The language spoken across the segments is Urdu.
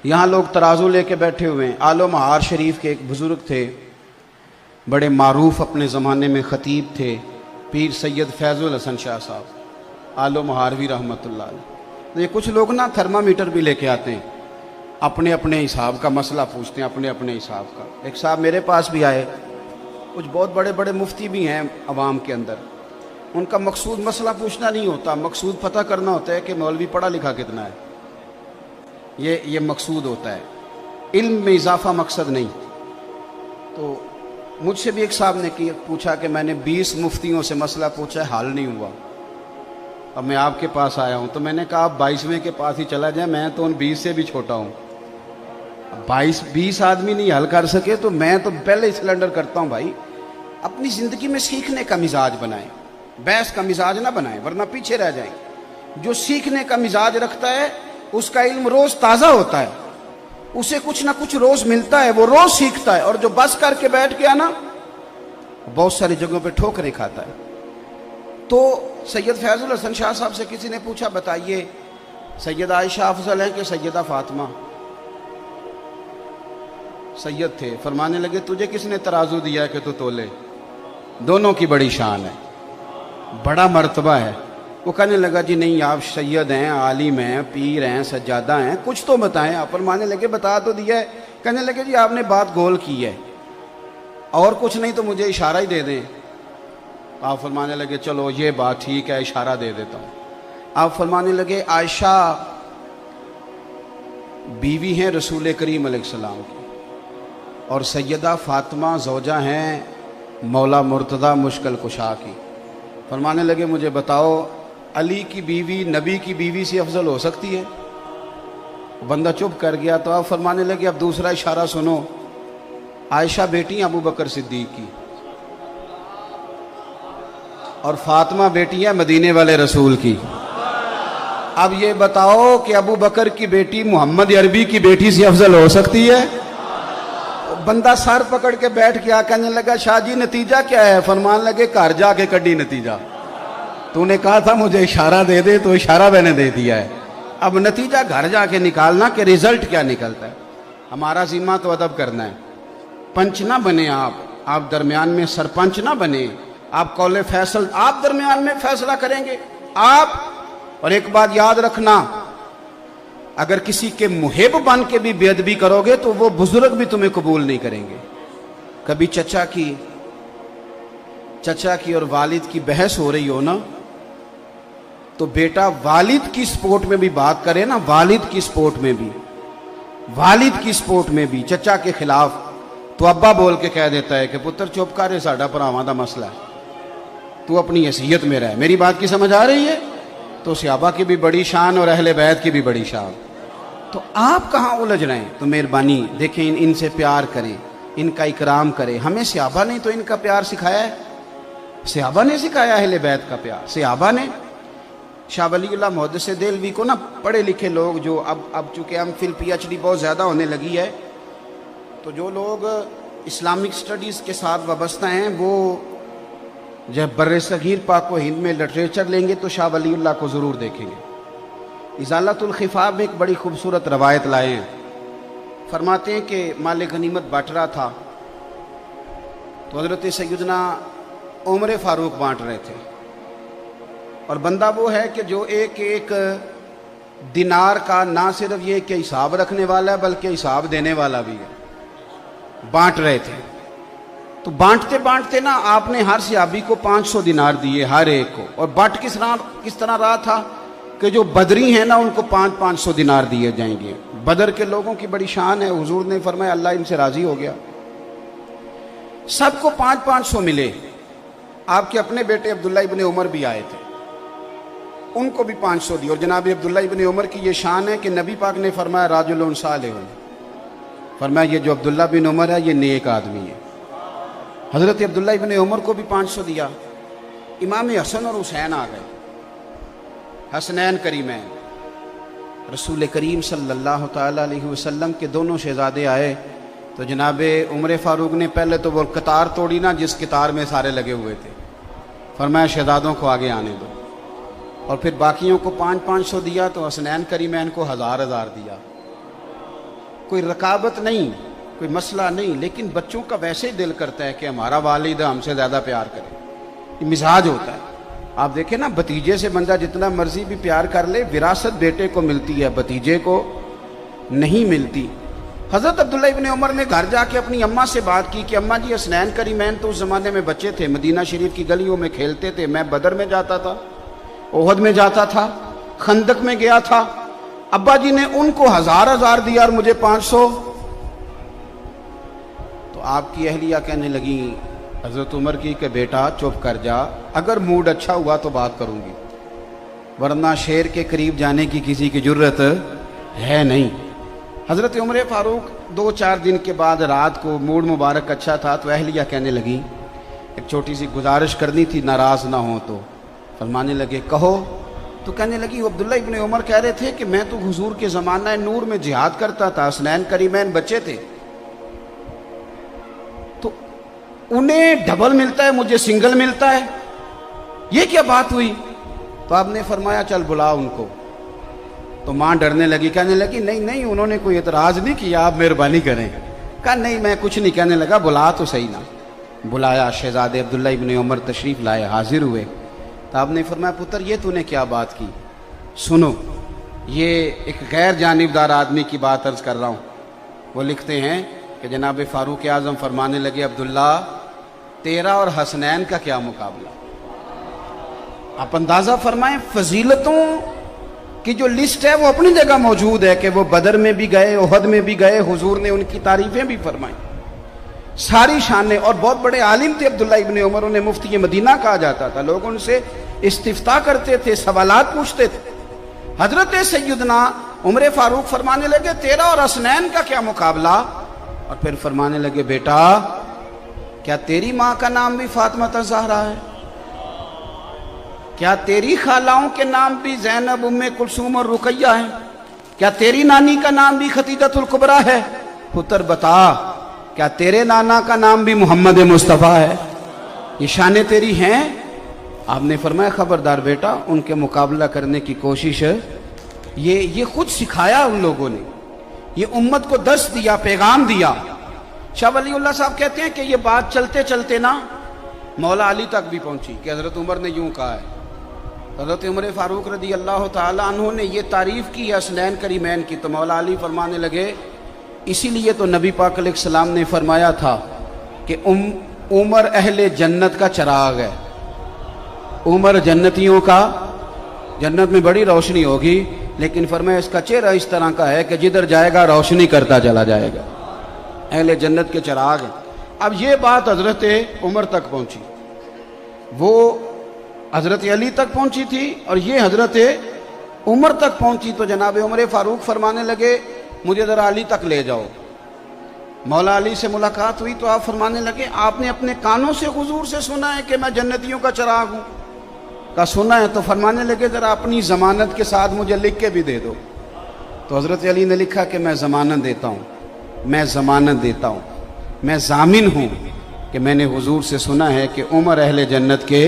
یہاں لوگ ترازو لے کے بیٹھے ہوئے ہیں۔ آل و مہار شریف کے ایک بزرگ تھے، بڑے معروف اپنے زمانے میں خطیب تھے، پیر سید فیض الحسن شاہ صاحب آل و مہاروی رحمۃ اللہ علیہ۔ یہ کچھ لوگ نا تھرمامیٹر بھی لے کے آتے ہیں، اپنے اپنے حساب کا مسئلہ پوچھتے ہیں، اپنے اپنے حساب کا۔ ایک صاحب میرے پاس بھی آئے، کچھ بہت بڑے بڑے مفتی بھی ہیں عوام کے اندر، ان کا مقصود مسئلہ پوچھنا نہیں ہوتا، مقصود پتہ کرنا ہوتا ہے کہ مولوی پڑھا لکھا کتنا ہے، یہ مقصود ہوتا ہے، علم میں اضافہ مقصد نہیں۔ تو مجھ سے بھی ایک صاحب نے پوچھا کہ میں نے 20 مفتیوں سے مسئلہ پوچھا ہے، حل نہیں ہوا، اب میں آپ کے پاس آیا ہوں۔ تو میں نے کہا آپ 22ویں کے پاس ہی چلا جائیں، میں تو ان 20 سے بھی چھوٹا ہوں۔ 20 آدمی نہیں حل کر سکے تو میں تو پہلے ہی سلنڈر کرتا ہوں۔ بھائی اپنی زندگی میں سیکھنے کا مزاج بنائیں، بحث کا مزاج نہ بنائیں ورنہ پیچھے رہ جائیں۔ جو سیکھنے کا مزاج رکھتا ہے اس کا علم روز تازہ ہوتا ہے، اسے کچھ نہ کچھ روز ملتا ہے، وہ روز سیکھتا ہے۔ اور جو بس کر کے بیٹھ گیا نا، بہت ساری جگہوں پہ ٹھوکریں کھاتا ہے۔ تو سید فیض الحسن شاہ صاحب سے کسی نے پوچھا بتائیے سیدہ عائشہ افضل ہے کہ سیدہ فاطمہ؟ سید تھے، فرمانے لگے تجھے کس نے ترازو دیا ہے کہ تو تولے؟ دونوں کی بڑی شان ہے، بڑا مرتبہ ہے۔ وہ کہنے لگا جی نہیں، آپ سید ہیں، عالم ہیں، پیر ہیں، سجادہ ہیں، کچھ تو بتائیں۔ آپ فرمانے لگے بتا تو دیا ہے۔ کہنے لگے جی آپ نے بات گول کی ہے، اور کچھ نہیں تو مجھے اشارہ ہی دے دیں۔ آپ فرمانے لگے چلو یہ بات ٹھیک ہے، اشارہ دے دیتا ہوں۔ آپ فرمانے لگے عائشہ بیوی ہیں رسول کریم علیہ السلام کی، اور سیدہ فاطمہ زوجہ ہیں مولا مرتضیٰ مشکل کشا کی۔ فرمانے لگے مجھے بتاؤ علی کی بیوی نبی کی بیوی سے افضل ہو سکتی ہے؟ بندہ چپ کر گیا۔ تو آپ فرمانے لگے اب دوسرا اشارہ سنو، عائشہ بیٹی ابو بکر صدیق کی، اور فاطمہ بیٹی ہے مدینے والے رسول کی۔ اب یہ بتاؤ کہ ابو بکر کی بیٹی محمد عربی کی بیٹی سے افضل ہو سکتی ہے؟ بندہ سر پکڑ کے بیٹھ گیا، کہنے لگا شاہ جی نتیجہ کیا ہے؟ فرمان لگے گھر جا کے کڈی نتیجہ، تو نے کہا تھا مجھے اشارہ دے دے، تو اشارہ میں نے دے دیا ہے، اب نتیجہ گھر جا کے نکالنا کہ رزلٹ کیا نکلتا ہے۔ ہمارا ذمہ تو ادب کرنا ہے، پنچ نہ بنے آپ درمیان میں سرپنچ نہ بنے، آپ قول فیصل آپ درمیان میں فیصلہ کریں گے آپ۔ اور ایک بات یاد رکھنا، اگر کسی کے محب بن کے بھی بے ادبی کرو گے تو وہ بزرگ بھی تمہیں قبول نہیں کریں گے۔ کبھی چچا کی اور والد کی بحث ہو رہی ہو نا، تو بیٹا والد کی سپورٹ میں بھی بات کرے نا، والد کی سپورٹ میں بھی چچا کے خلاف، تو ابا بول کے کہہ دیتا ہے کہ پتر چپ کر، ساڈا بھراواں دا مسئلہ ہے، تو اپنی حیثیت میں رہ۔ میری بات کی سمجھ آ رہی ہے؟ تو صحابہ کی بھی بڑی شان اور اہل بیت کی بھی بڑی شان، تو آپ کہاں الجھ رہے ہیں؟ تو مہربانی دیکھیں، ان سے پیار کریں، ان کا اکرام کریں۔ ہمیں صحابہ نے تو ان کا پیار سکھایا ہے، صحابہ نے سکھایا اہل بیت کا پیار، صحابہ نے۔ شاہ ولی اللہ محدث دہلوی کو نا پڑھے لکھے لوگ جو اب چونکہ ہم فل پی ایچ ڈی بہت زیادہ ہونے لگی ہے، تو جو لوگ اسلامک سٹڈیز کے ساتھ وابستہ ہیں وہ جب بر صغیر پاک و ہند میں لٹریچر لیں گے تو شاہ ولی اللہ کو ضرور دیکھیں گے۔ ازالۃ الخفاء میں ایک بڑی خوبصورت روایت لائے ہیں، فرماتے ہیں کہ مال غنیمت بانٹ رہا تھا تو حضرت سیدنا عمر فاروق بانٹ رہے تھے، اور بندہ وہ ہے کہ جو ایک دینار کا نہ صرف یہ کہ حساب رکھنے والا ہے بلکہ حساب دینے والا بھی ہے۔ بانٹ رہے تھے تو بانٹتے نا آپ نے ہر صحابی کو 500 دینار دیے ہر ایک کو، اور بانٹ کس طرح رہا تھا کہ جو بدری ہیں نا ان کو 500 دینار دیے جائیں گے۔ بدر کے لوگوں کی بڑی شان ہے، حضور نے فرمایا اللہ ان سے راضی ہو گیا، سب کو 500 ملے۔ آپ کے اپنے بیٹے عبداللہ ابن عمر بھی آئے تھے، ان کو بھی 500 دی، اور جناب عبداللہ ابن عمر کی یہ شان ہے کہ نبی پاک نے فرمایا راجل صالح، فرمایا یہ جو عبداللہ بن عمر ہے یہ نیک آدمی ہے۔ حضرت عبداللہ ابن عمر کو بھی 500 دیا۔ امام حسن اور حسین آ گئے، حسنین کریمین، رسول کریم صلی اللہ تعالی علیہ وسلم کے دونوں شہزادے آئے تو جناب عمر فاروق نے پہلے تو وہ قطار توڑی نا جس قطار میں سارے لگے ہوئے تھے، فرمایا شہزادوں کو آگے آنے دو، اور پھر باقیوں کو 500 دیا تو حسنین کریمین کو 1000 دیا۔ کوئی رکابت نہیں، کوئی مسئلہ نہیں، لیکن بچوں کا ویسے ہی دل کرتا ہے کہ ہمارا والد ہم سے زیادہ پیار کرے، یہ مزاج ہوتا ہے۔ آپ دیکھیں نا، بھتیجے سے بندہ جتنا مرضی بھی پیار کر لے، وراثت بیٹے کو ملتی ہے، بھتیجے کو نہیں ملتی۔ حضرت عبداللہ ابن عمر نے گھر جا کے اپنی اماں سے بات کی کہ اماں جی، حسنین کریمین تو اس زمانے میں بچے تھے، مدینہ شریف کی گلیوں میں کھیلتے تھے، میں بدر میں جاتا تھا، احد میں جاتا تھا، خندق میں گیا تھا، ابا جی نے ان کو 1000 دیا اور مجھے 500۔ تو آپ کی اہلیہ کہنے لگی حضرت عمر کی کہ بیٹا چپ کر جا، اگر موڈ اچھا ہوا تو بات کروں گی، ورنہ شیر کے قریب جانے کی کسی کی جرت ہے نہیں۔ حضرت عمر فاروق 2-4 دن کے بعد رات کو موڈ مبارک اچھا تھا تو اہلیہ کہنے لگی ایک چھوٹی سی گزارش کرنی تھی، ناراض نہ ہو تو۔ فرمانے لگے کہو۔ تو کہنے لگی عبداللہ ابن عمر کہہ رہے تھے کہ میں تو حضور کے زمانہ نور میں جہاد کرتا تھا، حسنین کریمین بچے تھے، تو انہیں ڈبل ملتا ہے، مجھے سنگل ملتا ہے، یہ کیا بات ہوئی؟ تو آپ نے فرمایا چل بلا ان کو۔ تو ماں ڈرنے لگی، کہنے لگی نہیں نہیں، انہوں نے کوئی اعتراض نہیں کیا، آپ مہربانی کریں۔ کہا نہیں میں کچھ نہیں، کہنے لگا بلا تو صحیح نا۔ بلایا، شہزادے عبداللہ ابن عمر تشریف لائے، حاضر ہوئے۔ تو آپ نے فرمایا پتر یہ تو نے کیا بات کی؟ سنو، یہ ایک غیر جانبدار آدمی کی بات عرض کر رہا ہوں۔ وہ لکھتے ہیں کہ جناب فاروق اعظم فرمانے لگے عبداللہ تیرا اور حسنین کا کیا مقابلہ؟ آپ اندازہ فرمائیں، فضیلتوں کی جو لسٹ ہے وہ اپنی جگہ موجود ہے کہ وہ بدر میں بھی گئے، احد میں بھی گئے، حضور نے ان کی تعریفیں بھی فرمائیں، ساری شانیں، اور بہت بڑے عالم تھے عبداللہ ابن عمر، انہیں مفتی مدینہ کہا جاتا تھا، لوگ ان سے استفتاء کرتے تھے، سوالات پوچھتے تھے۔ حضرت سیدنا عمر فاروق فرمانے لگے تیرا اور حسنین کا کیا مقابلہ؟ اور پھر فرمانے لگے بیٹا کیا تیری ماں کا نام بھی فاطمہ زہرا ہے؟ کیا تیری خالاؤں کے نام بھی زینب، ام کلثوم اور رقیہ ہیں؟ کیا تیری نانی کا نام بھی خدیجۃ الکبریٰ ہے؟ پتر بتا کیا تیرے نانا کا نام بھی محمد مصطفیٰ ہے؟ یہ شانیں تیری ہیں؟ آپ نے فرمایا خبردار بیٹا، ان کے مقابلہ کرنے کی کوشش یہ خود سکھایا ان لوگوں نے، یہ امت کو درس دیا، پیغام دیا۔ شاہ ولی اللہ صاحب کہتے ہیں کہ یہ بات چلتے چلتے نا مولا علی تک بھی پہنچی کہ حضرت عمر نے یوں کہا ہے۔ حضرت عمر فاروق رضی اللہ تعالیٰ عنہ نے یہ تعریف کی حسنین کریمین کی، تو مولا علی فرمانے لگے اسی لیے تو نبی پاک علیہ السلام نے فرمایا تھا کہ عمر اہل جنت کا چراغ ہے، عمر جنتیوں کا، جنت میں بڑی روشنی ہوگی، لیکن فرمایا اس کا چہرہ اس طرح کا ہے کہ جدھر جائے گا روشنی کرتا چلا جائے گا، اہل جنت کے چراغ ہیں۔ اب یہ بات حضرت عمر تک پہنچی، وہ حضرت علی تک پہنچی تھی اور یہ حضرت عمر تک پہنچی، تو جناب عمر فاروق فرمانے لگے مجھے ذرا علی تک لے جاؤ۔ مولا علی سے ملاقات ہوئی تو آپ فرمانے لگے آپ نے اپنے کانوں سے حضور سے سنا ہے کہ میں جنتیوں کا چراغ ہوں؟ کہا سنا ہے۔ تو فرمانے لگے ذرا اپنی ضمانت کے ساتھ مجھے لکھ کے بھی دے دو۔ تو حضرت علی نے لکھا کہ میں ضمانت دیتا ہوں، میں ضمانت دیتا ہوں، میں ضامن ہوں کہ میں نے حضور سے سنا ہے کہ عمر اہل جنت کے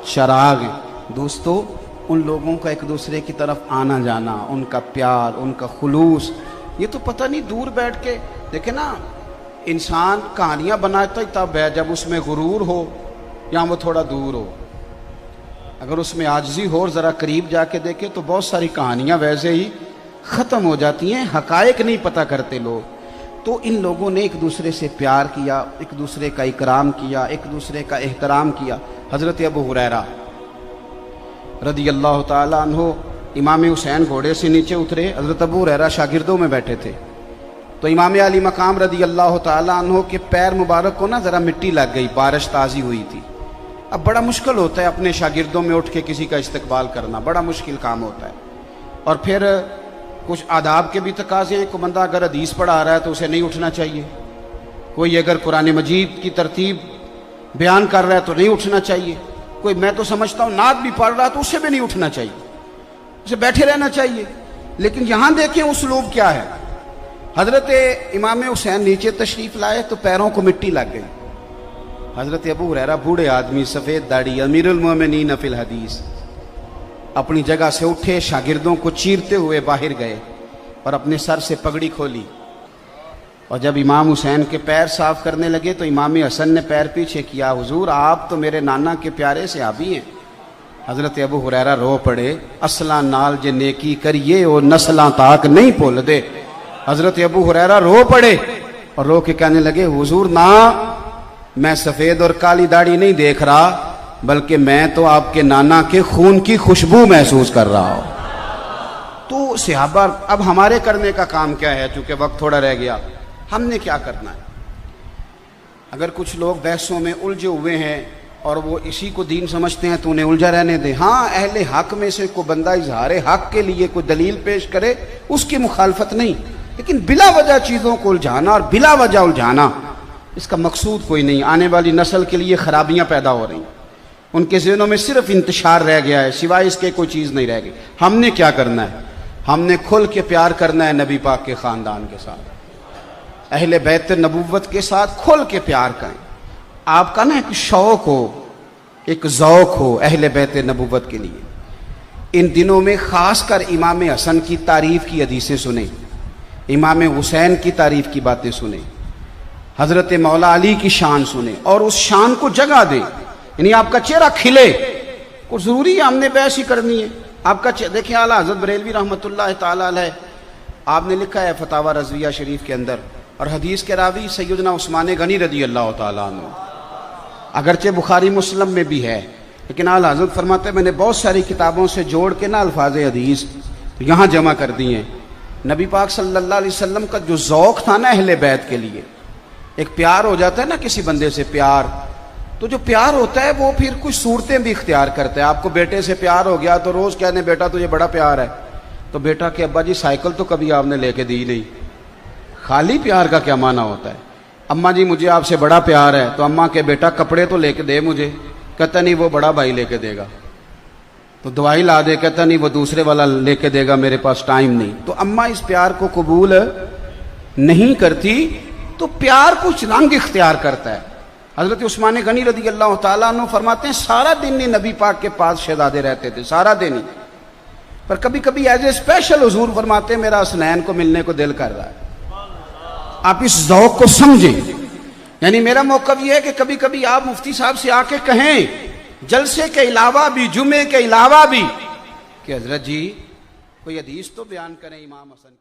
چراغ ہیں۔ دوستو ان لوگوں کا ایک دوسرے کی طرف آنا جانا، ان کا پیار، ان کا خلوص، یہ تو پتہ نہیں دور بیٹھ کے دیکھیں نا، انسان کہانیاں بناتا ہی تب ہے جب اس میں غرور ہو یا وہ تھوڑا دور ہو۔ اگر اس میں عاجزی ہو اور ذرا قریب جا کے دیکھے تو بہت ساری کہانیاں ویسے ہی ختم ہو جاتی ہیں، حقائق نہیں پتہ کرتے لوگ۔ تو ان لوگوں نے ایک دوسرے سے پیار کیا، ایک دوسرے کا اکرام کیا، ایک دوسرے کا احترام کیا۔ حضرت ابو ہریرہ رضی اللہ تعالیٰ عنہ امام حسین گھوڑے سے نیچے اترے، حضرت ابو ہریرہ شاگردوں میں بیٹھے تھے، تو امام علی مقام رضی اللہ تعالیٰ عنہ کے پیر مبارک کو نا ذرا مٹی لگ گئی، بارش تازی ہوئی تھی۔ اب بڑا مشکل ہوتا ہے اپنے شاگردوں میں اٹھ کے کسی کا استقبال کرنا، بڑا مشکل کام ہوتا ہے، اور پھر کچھ آداب کے بھی تقاضے ہیں۔ کوئی بندہ اگر حدیث پڑھا رہا ہے تو اسے نہیں اٹھنا چاہیے، کوئی اگر قرآن مجید کی ترتیب بیان کر رہا ہے تو نہیں اٹھنا چاہیے، کوئی میں تو سمجھتا ہوں نعت بھی پڑھ رہا ہے تو اسے بھی نہیں اٹھنا چاہیے، اسے بیٹھے رہنا چاہیے۔ لیکن یہاں دیکھیں اسلوب کیا ہے۔ حضرت امام حسین نیچے تشریف لائے تو پیروں کو مٹی لگ گئی۔ حضرت ابو ہریرہ بوڑھے آدمی، سفید داڑھی، امیر المومنین فی الحدیث، اپنی جگہ سے اٹھے، شاگردوں کو چیرتے ہوئے باہر گئے اور اپنے سر سے پگڑی کھولی اور جب امام حسین کے پیر صاف کرنے لگے تو امام حسن نے پیر پیچھے کیا، حضور آپ تو میرے نانا کے پیارے صحابی ہیں۔ حضرت ابو ہریرہ رو پڑے، اصلاں نال جے نیکی کریے او نسلاں تاک نہیں بھول دے۔ حضرت ابو ہریرہ رو پڑے اور رو کے کہنے لگے، حضور نہ، میں سفید اور کالی داڑھی نہیں دیکھ رہا، بلکہ میں تو آپ کے نانا کے خون کی خوشبو محسوس کر رہا ہوں۔ تو صحابہ، اب ہمارے کرنے کا کام کیا ہے؟ چونکہ وقت تھوڑا رہ گیا، ہم نے کیا کرنا ہے؟ اگر کچھ لوگ بحثوں میں الجھے ہوئے ہیں اور وہ اسی کو دین سمجھتے ہیں تو انہیں الجھا رہنے دیں۔ ہاں، اہل حق میں سے کوئی بندہ اظہار حق کے لیے کوئی دلیل پیش کرے، اس کی مخالفت نہیں، لیکن بلا وجہ چیزوں کو الجھانا اور بلا وجہ الجھانا، اس کا مقصود کوئی نہیں۔ آنے والی نسل کے لیے خرابیاں پیدا ہو رہی ہیں، ان کے ذہنوں میں صرف انتشار رہ گیا ہے، سوائے اس کے کوئی چیز نہیں رہ گئی۔ ہم نے کیا کرنا ہے؟ ہم نے کھل کے پیار کرنا ہے نبی پاک کے خاندان کے ساتھ، اہل بیت نبوت کے ساتھ کھل کے پیار کریں۔ آپ کا نا ایک شوق ہو، ایک ذوق ہو اہل بیت نبوت کے لیے۔ ان دنوں میں خاص کر امام حسن کی تعریف کی حدیثیں سنیں، امام حسین کی تعریف کی باتیں سنیں، حضرت مولا علی کی شان سنیں اور اس شان کو جگہ دیں، یعنی آپ کا چہرہ کھلے۔ کوئی ضروری ہے ہم نے بحث ہی کرنی ہے؟ آپ کا دیکھیں اعلیٰ حضرت بریلوی رحمۃ اللہ تعالیٰ علیہ، آپ نے لکھا ہے فتاوی رضویہ شریف کے اندر، اور حدیث کے راوی سیدنا عثمان غنی رضی اللہ تعالیٰ عنہ، اگرچہ بخاری مسلم میں بھی ہے، لیکن اعلیٰ حضرت فرماتے ہیں میں نے بہت ساری کتابوں سے جوڑ کے نا الفاظ حدیث یہاں جمع کر دی ہیں۔ نبی پاک صلی اللہ علیہ وسلم کا جو ذوق تھا نا اہل بیت کے لیے، ایک پیار ہو جاتا ہے نا کسی بندے سے پیار، تو جو پیار ہوتا ہے وہ پھر کچھ صورتیں بھی اختیار کرتا ہے۔ آپ کو بیٹے سے پیار ہو گیا تو روز کہنے بیٹا تجھے بڑا پیار ہے، تو بیٹا کہ ابا جی سائیکل تو کبھی آپ نے لے کے دی نہیں۔ خالی پیار کا کیا معنی ہوتا ہے؟ اماں جی مجھے آپ سے بڑا پیار ہے، تو اماں کہ بیٹا کپڑے تو لے کے دے مجھے، کہتا نہیں وہ بڑا بھائی لے کے دے گا، تو دوائی لا دے، کہتا نہیں وہ دوسرے والا لے کے دے گا، میرے پاس ٹائم نہیں۔ تو اماں اس پیار کو قبول نہیں کرتی، تو پیار کچھ رنگ اختیار کرتا ہے۔ حضرت عثمان غنی رضی اللہ تعالیٰ عنہ فرماتے ہیں سارا دن ہی نبی پاک کے پاس شہزادے رہتے تھے، سارا دن ہی، پر کبھی کبھی ایز اے اسپیشل حضور فرماتے ہیں میرا حسنین کو ملنے کو دل کر رہا ہے۔ آپ اس ذوق کو سمجھیں، یعنی میرا موقف یہ ہے کہ کبھی کبھی آپ مفتی صاحب سے آ کے کہیں جلسے کے علاوہ بھی، جمعے کے علاوہ بھی، کہ حضرت جی کوئی حدیث تو بیان کریں امام حسن